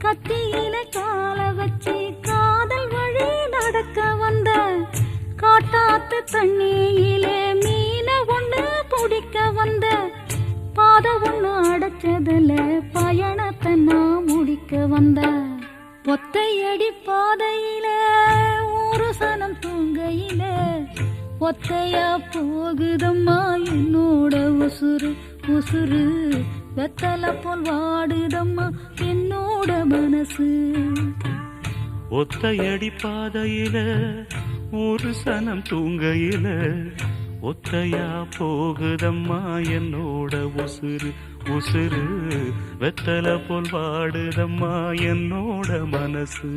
கத்தியில கால வச்சு காதல் வழி நடக்க வந்த காட்டாத்து தண்ணியிலே மீன ஒண்ணு பிடிக்க வந்த பாத ஒண்ணு அடைச்சதுல பயணத்தை நான் முடிக்க வந்த ஒத்தையடி பாதையில ஒரு சனம் தூங்கையில ஒத்தையா போகுதம்மா என்னோட உசுறு உசுறு வெத்தலை போல் வாடுதம்மா என்னோட மனசு ஒத்தையடி பாதையில ஒரு சனம் தூங்கையில ஒத்தையா போகுதம்மா என்னோட உசுறு உசுறு வெத்தலை போல் வாடுதம்மா என்னோட மனசு